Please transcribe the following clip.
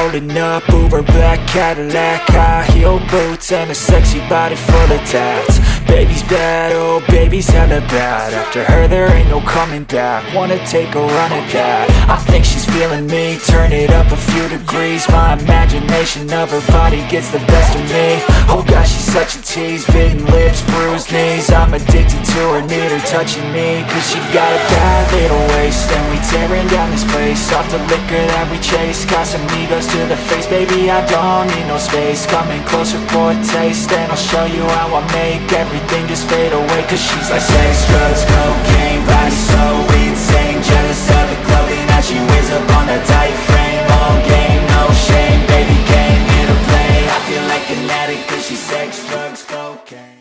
rolling up, Uber black Cadillac, high heel boots and a sexy body full of tats. Baby's bad, oh baby's hella bad. After her there ain't no coming back. Wanna take a run at that. I think she's feeling me. Turn it up a few degrees. My imagination of her body gets the best of me. Oh gosh, she's such a tease. Bitten lips, bruised knees. I'm addicted to her, need her touching me. Cause she got a bad little waist, and we tearing down this place. Off the liquor that we chase. Got some egos to the face. Baby, I don't need no space. Coming closer for a taste, and I'll show you how I make everything just fade away. Cause she's like sex, drugs, cocaine, body so insane. Jealous of the clothing that she wears up on a tight frame. All game, no shame, baby came here to play. I feel like an addict cause she's sex, drugs, cocaine.